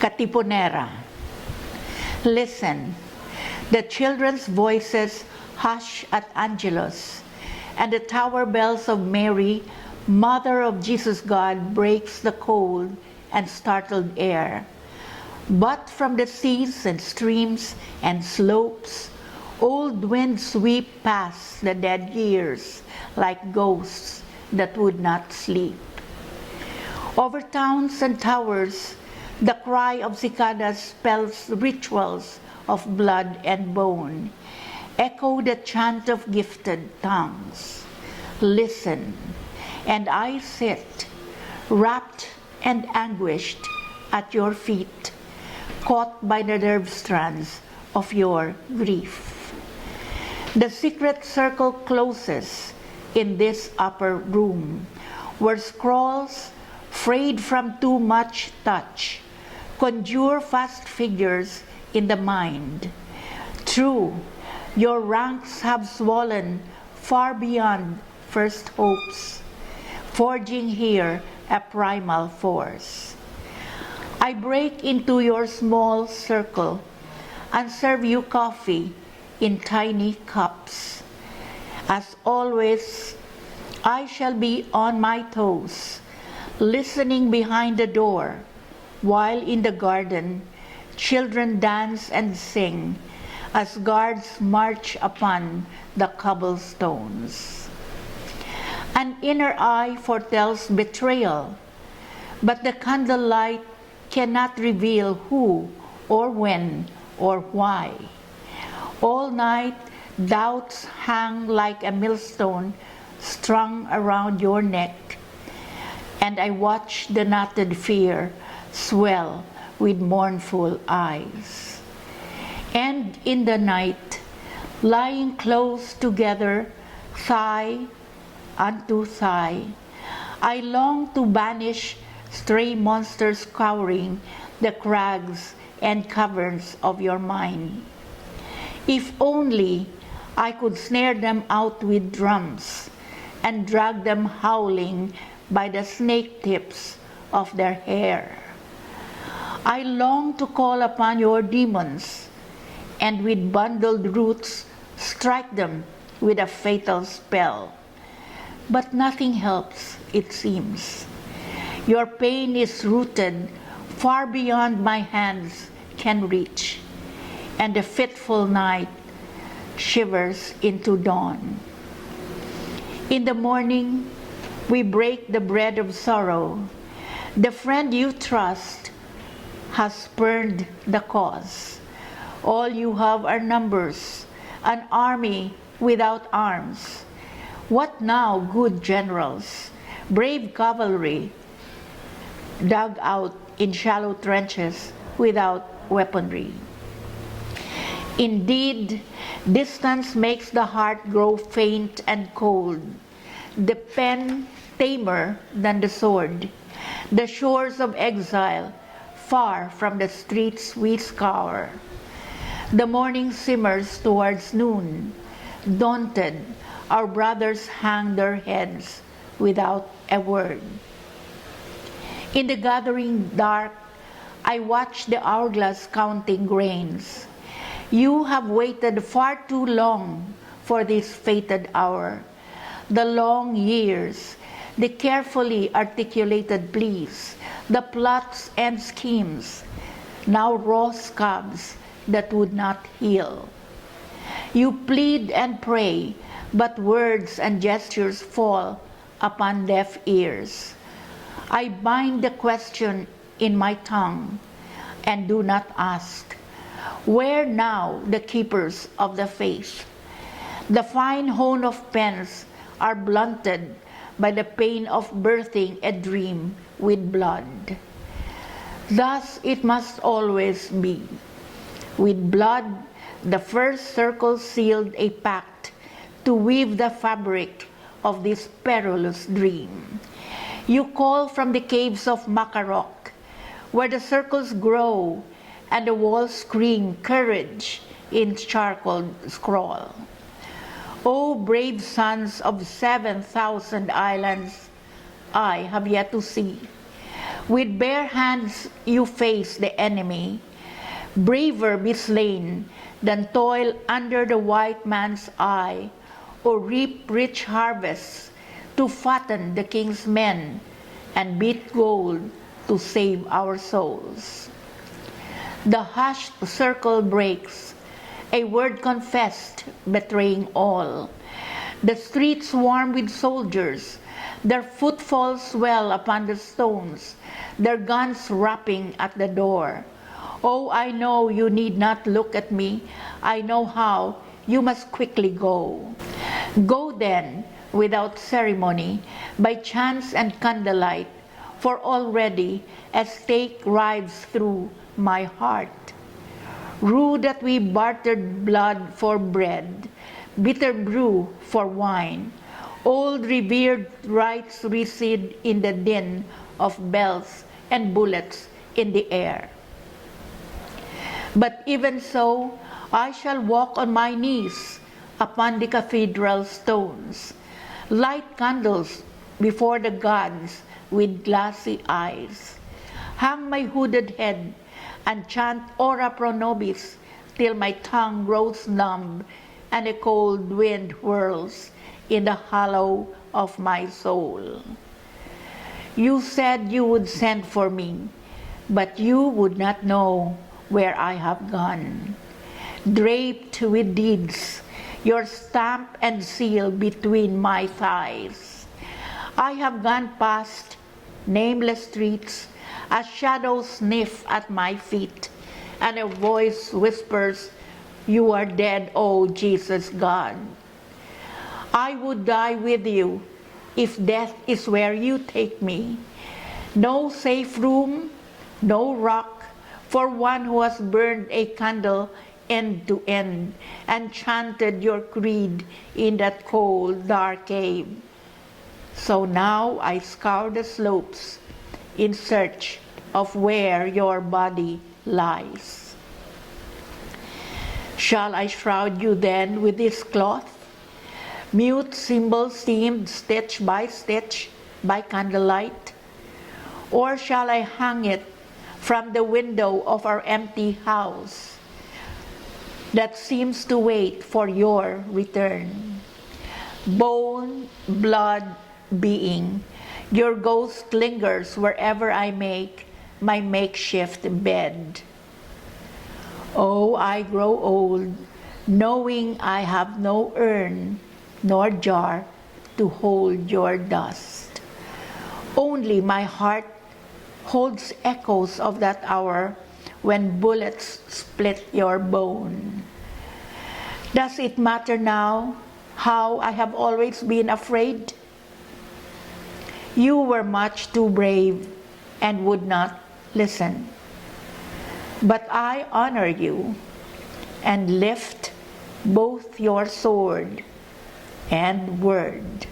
Katipunera. Listen, the children's voices hush at Angelus, and the tower bells of Mary, Mother of Jesus God, breaks the cold and startled air. But from the seas and streams and slopes, old winds sweep past the dead years like ghosts that would not sleep. Over towns and towers, the cry of cicadas spells rituals of blood and bone. Echo the chant of gifted tongues. Listen, and I sit, wrapped and anguished at your feet, caught by the nerve strands of your grief. The secret circle closes in this upper room, where scrolls, frayed from too much touch, conjure fast figures in the mind. True, your ranks have swollen far beyond first hopes, forging here a primal force. I break into your small circle and serve you coffee in tiny cups. As always, I shall be on my toes, listening behind the door, while in the garden children dance and sing as guards march upon the cobblestones. An inner eye foretells betrayal, but the candlelight cannot reveal who or when or why. All night, doubts hang like a millstone strung around your neck, and I watch the knotted fear swell with mournful eyes. And in the night, lying close together, thigh unto thigh, I long to banish stray monsters cowering the crags and caverns of your mind. If only I could snare them out with drums and drag them howling by the snake tips of their hair. I long to call upon your demons and with bundled roots strike them with a fatal spell. But nothing helps, it seems. Your pain is rooted far beyond my hands can reach, and the fitful night shivers into dawn. In the morning, we break the bread of sorrow. The friend you trust has spurned the cause. All you have are numbers, an army without arms. What now, good generals, brave cavalry, dug out in shallow trenches without weaponry? Indeed, distance makes the heart grow faint and cold, the pen tamer than the sword. The shores of exile, far from the streets we scour. The morning simmers towards noon. Daunted, our brothers hang their heads without a word. In the gathering dark, I watch the hourglass counting grains. You have waited far too long for this fated hour. The long years, the carefully articulated pleas, the plots and schemes, now raw scabs that would not heal. You plead and pray, but words and gestures fall upon deaf ears. I bind the question in my tongue and do not ask. Where now the keepers of the faith? The fine hone of pens are blunted by the pain of birthing a dream with blood. Thus it must always be. With blood, the first circle sealed a pact to weave the fabric of this perilous dream. You call from the caves of Makarok, where the circles grow and the walls scream courage in charcoal scroll. O brave sons of 7,000 islands I have yet to see, With bare hands you face the enemy. Braver be slain than toil under the white man's eye, or reap rich harvests to fatten the king's men, and beat gold to save our souls. The hushed circle breaks, a word confessed betraying all. The streets swarm with soldiers, their footfalls swell upon the stones, their guns rapping at the door. Oh, I know you need not look at me, I know how you must quickly go. Go then, without ceremony, by chance and candlelight, for already a stake rides through my heart. Rue that we bartered blood for bread, bitter brew for wine. Old revered rights recede in the din of bells and bullets in the air. But even so, I shall walk on my knees upon the cathedral stones, light candles before the gods with glassy eyes, hang my hooded head and chant ora pro nobis till my tongue grows numb and a cold wind whirls in the hollow of my soul. You said you would send for me, but you would not know where I have gone. Draped with deeds, your stamp and seal between my thighs. I have gone past nameless streets, as shadows sniff at my feet, and a voice whispers, "You are dead, O Jesus God." I would die with you if death is where you take me. No safe room, no rock, for one who has burned a candle end to end and chanted your creed in that cold, dark cave. So now I scour the slopes in search of where your body lies. Shall I shroud you then with this cloth? Mute symbols seamed stitch by candlelight? Or shall I hang it from the window of our empty house that seems to wait for your return? Bone, blood, being, your ghost lingers wherever I make my makeshift bed. Oh, I grow old, knowing I have no urn nor jar to hold your dust. Only my heart holds echoes of that hour when bullets split your bone. Does it matter now how I have always been afraid? You were much too brave and would not listen. But I honor you and lift both your sword and word.